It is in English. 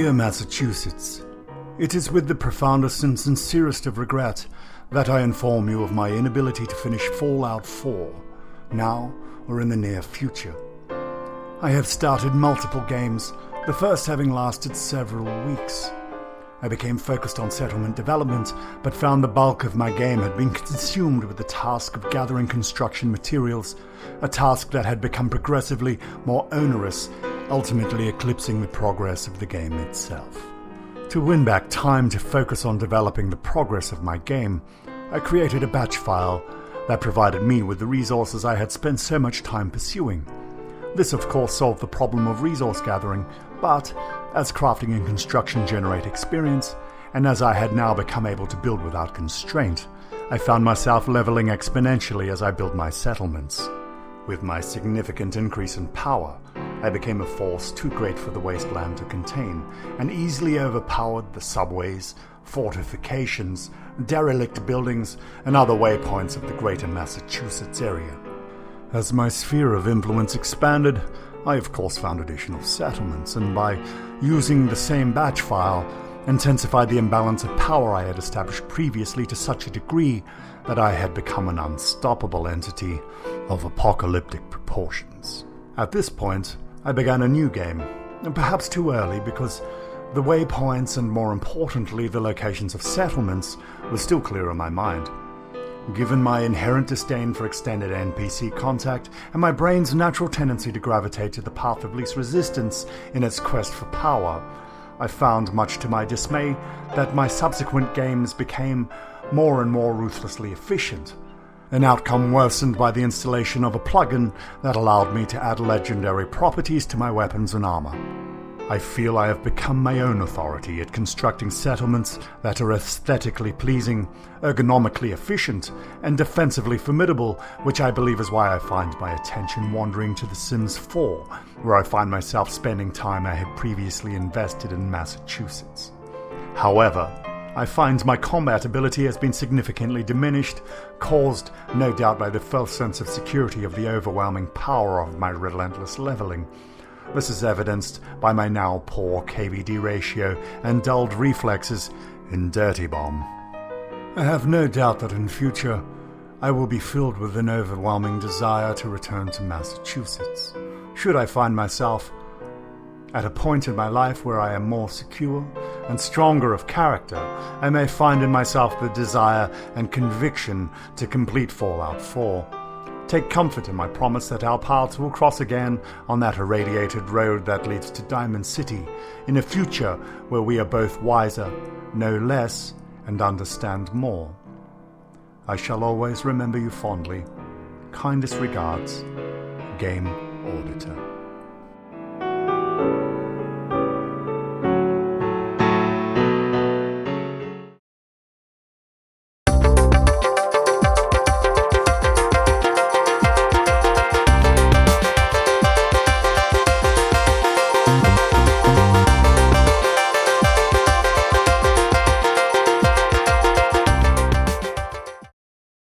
Dear Massachusetts, it is with the profoundest and sincerest of regret that I inform you of my inability to finish Fallout 4, now or in the near future. I have started multiple games, the first having lasted several weeks. I became focused on settlement development, but found the bulk of my game had been consumed with the task of gathering construction materials, a task that had become progressively more onerous, ultimately eclipsing the progress of the game itself. To win back time to focus on developing the progress of my game, I created a batch file that provided me with the resources I had spent so much time pursuing. This of course solved the problem of resource gathering, but as crafting and construction generate experience, and as I had now become able to build without constraint, I found myself leveling exponentially as I built my settlements. With my significant increase in power, I became a force too great for the wasteland to contain, and easily overpowered the subways, fortifications, derelict buildings, and other waypoints of the greater Massachusetts area. As my sphere of influence expanded, I of course found additional settlements, and by using the same batch file, intensified the imbalance of power I had established previously to such a degree that I had become an unstoppable entity of apocalyptic proportions. At this point, I began a new game, and perhaps too early because the waypoints and more importantly the locations of settlements were still clear in my mind. Given my inherent disdain for extended NPC contact and my brain's natural tendency to gravitate to the path of least resistance in its quest for power, I found, much to my dismay, that my subsequent games became more and more ruthlessly efficient, an outcome worsened by the installation of a plugin that allowed me to add legendary properties to my weapons and armor. I feel I have become my own authority at constructing settlements that are aesthetically pleasing, ergonomically efficient, and defensively formidable, which I believe is why I find my attention wandering to The Sims 4, where I find myself spending time I had previously invested in Massachusetts. However, I find my combat ability has been significantly diminished, caused no doubt by the false sense of security of the overwhelming power of my relentless leveling. This is evidenced by my now poor KVD ratio and dulled reflexes in Dirty Bomb. I have no doubt that in future I will be filled with an overwhelming desire to return to Massachusetts. Should I find myself at a point in my life where I am more secure and stronger of character, I may find in myself the desire and conviction to complete Fallout 4. Take comfort in my promise that our paths will cross again on that irradiated road that leads to Diamond City, in a future where we are both wiser, know less, and understand more. I shall always remember you fondly. Kindest regards, Game Auditor.